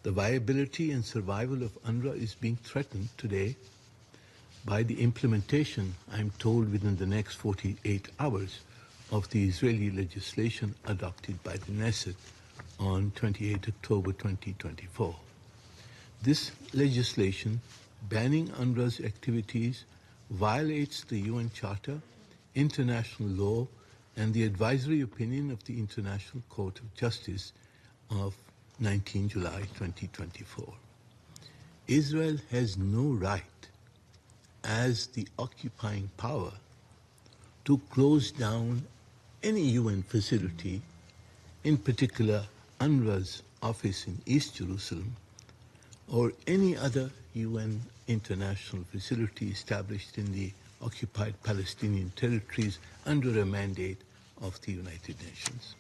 The viability and survival of UNRWA is being threatened today by the implementation, I'm told within the next 48 hours, of the Israeli legislation adopted by the Knesset on 28 October 2024. This legislation banning UNRWA's activities violates the UN Charter, international law, and the advisory opinion of the International Court of Justice of 19 July 2024. Israel has no right, as the occupying power, to close down any UN facility, in particular UNRWA's office in East Jerusalem, or any other UN international facility established in the occupied Palestinian territories under a mandate of the United Nations.